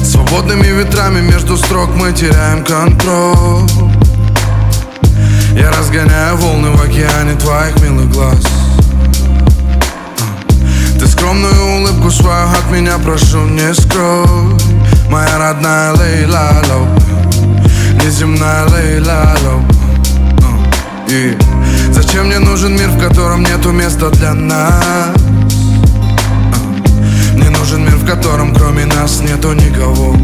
Свободными ветрами между строк мы теряем контроль. Я разгоняю волны в океане твоих милых глаз. Ты скромную улыбку свою от меня прошу не скрой. Моя родная Лейла Лоу, неземная Лейла Лоу. И зачем мне нужен мир, в котором нету места для нас? Мне нужен мир, в котором кроме нас нету никого.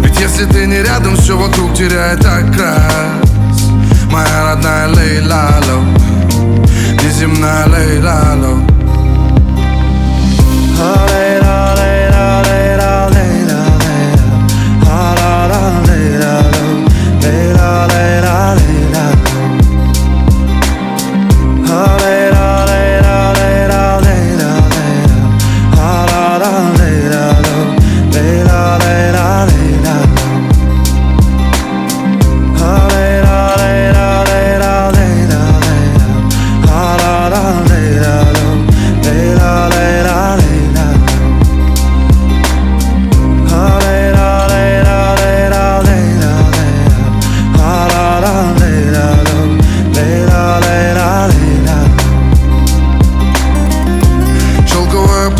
Ведь если ты не рядом, все вокруг теряет окрас. Моя родная Лейла Лоу, неземная Лейла Лоу. Лейла, Лейла, Лейла, Лейла, Лейла, Лейла, Лейла, Лейла, Лейла.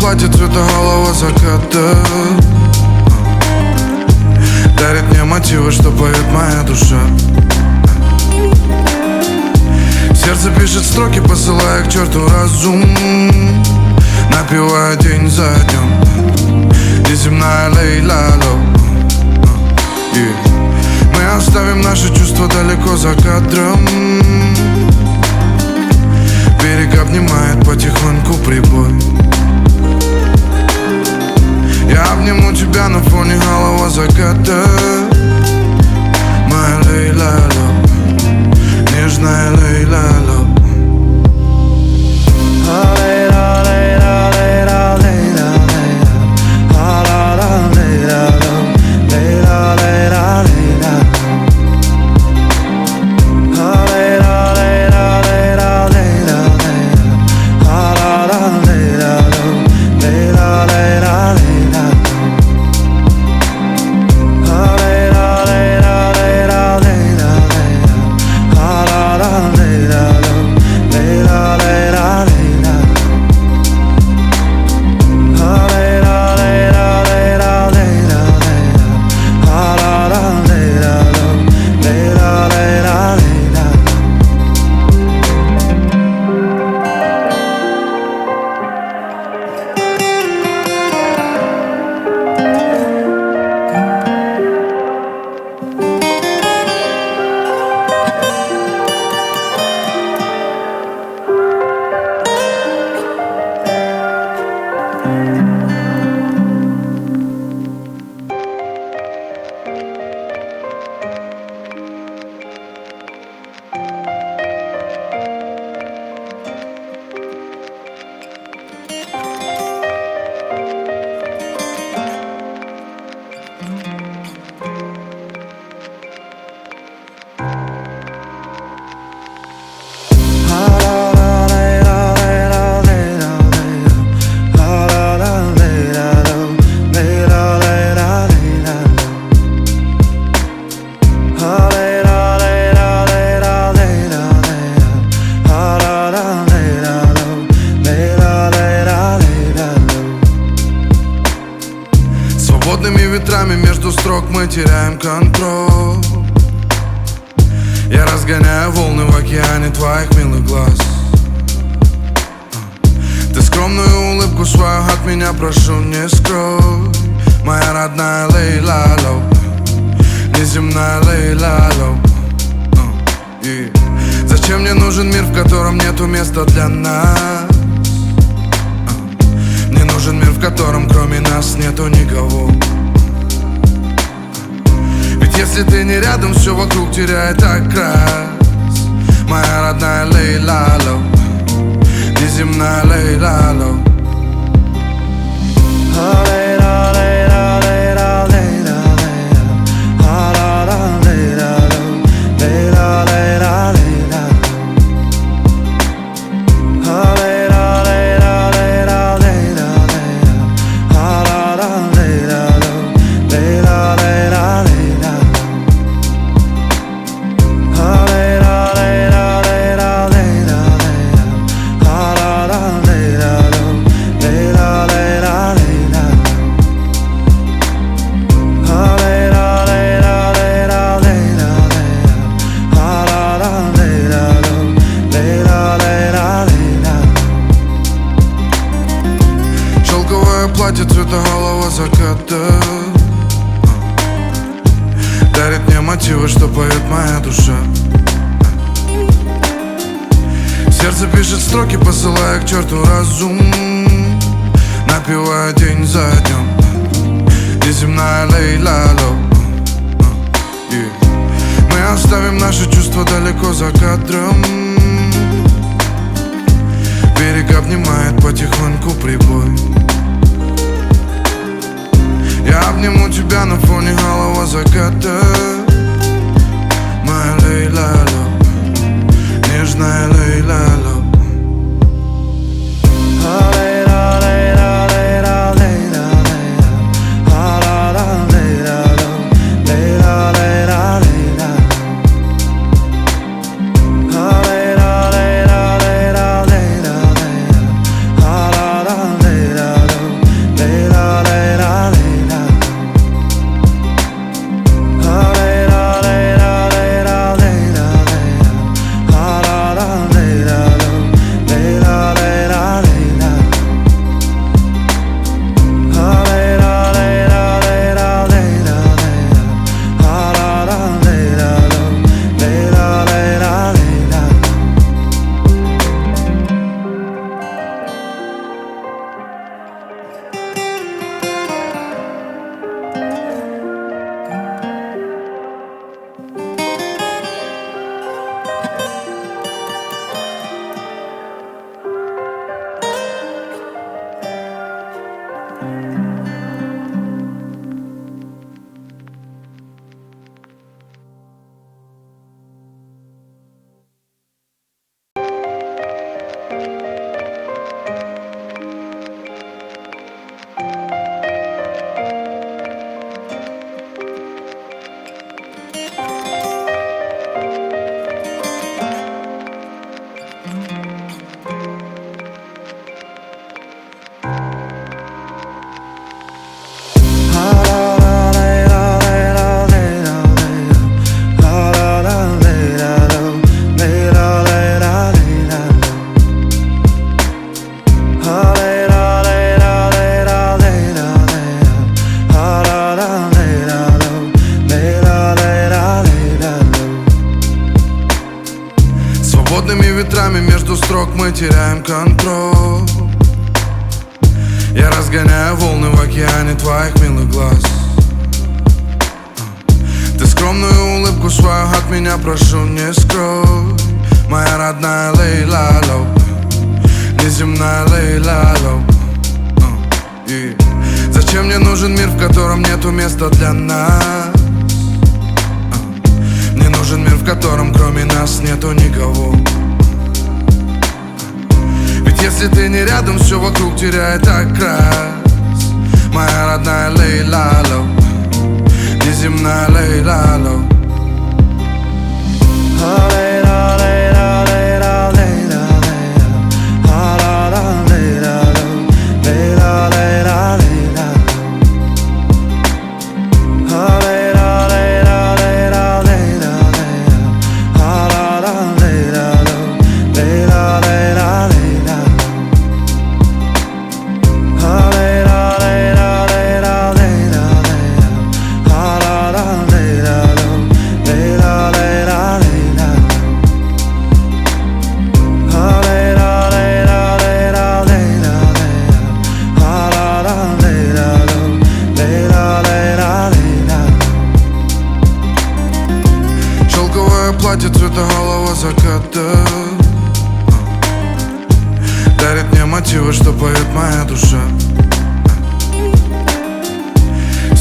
Платье цвета голого заката дарит мне мотивы, что поет моя душа. Сердце пишет строки, посылая к черту разум, напевая день за днем. Неземная Лейла Лоу. Мы оставим наши чувства далеко за кадром. Берег обнимает потихоньку прибой. Я обниму тебя на фоне голого заката. Моя Лейла Лоу, нежная Лейла Лоу. Лейла, Лейла, Лейла, Лейла, Лейла, Лейла, Лейла, Лейла, Лейла. Свободными ветрами между строк мы теряем контроль. Я разгоняю волны в океане твоих милых глаз. Ты скромную улыбку свою от меня прошу не скрой. Моя родная Лейла Лоу, неземная Лейла Лоу. Зачем мне нужен мир, в котором нету места для нас? Мне нужен мир, в котором кроме нас нету никого. если ты не рядом, все вокруг теряет окрас. Моя родная Лейла Лоу, неземная Лейла Лоу. Платье цвета голого заката дарит мне мотивы, что поет моя душа. Сердце пишет строки, посылая к черту разум, напевая день за днем. Неземная Лейла Лоу. Мы оставим наши чувства далеко за кадром. Берег обнимает потихоньку прибой. Я обниму тебя на фоне голого заката. Моя Лейла Лоу, нежная Лейла Лоу. Свободными ветрами между строк мы теряем контроль. Я разгоняю волны в океане твоих милых глаз. Ты скромную улыбку свою от меня прошу не скрой. Моя родная Лейла Лоу, неземная Лейла Лоу. Зачем мне нужен мир, в котором нету места для нас? Мне нужен мир, в котором кроме нас нету никого. Ведь если ты не рядом, все вокруг теряет окрас. Моя родная Лейла Лоу, неземная Лейла Лоу.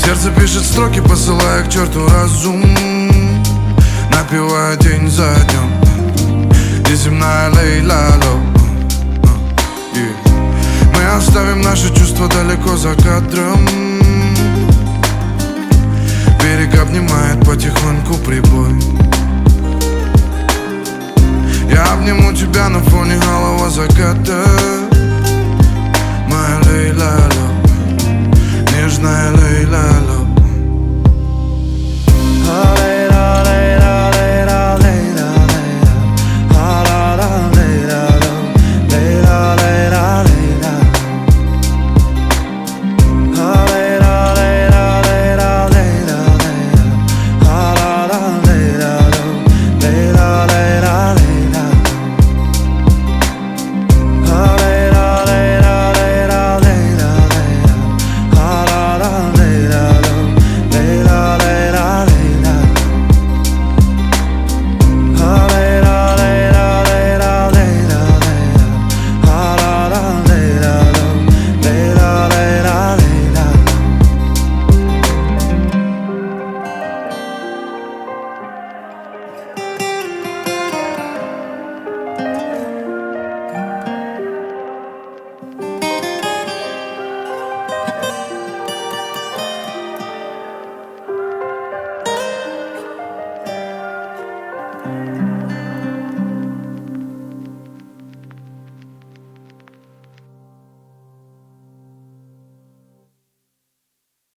Сердце пишет строки, посылая к черту разум, напевая день за днем. Неземная лей-ла-ло. Мы оставим наши чувства далеко за кадром.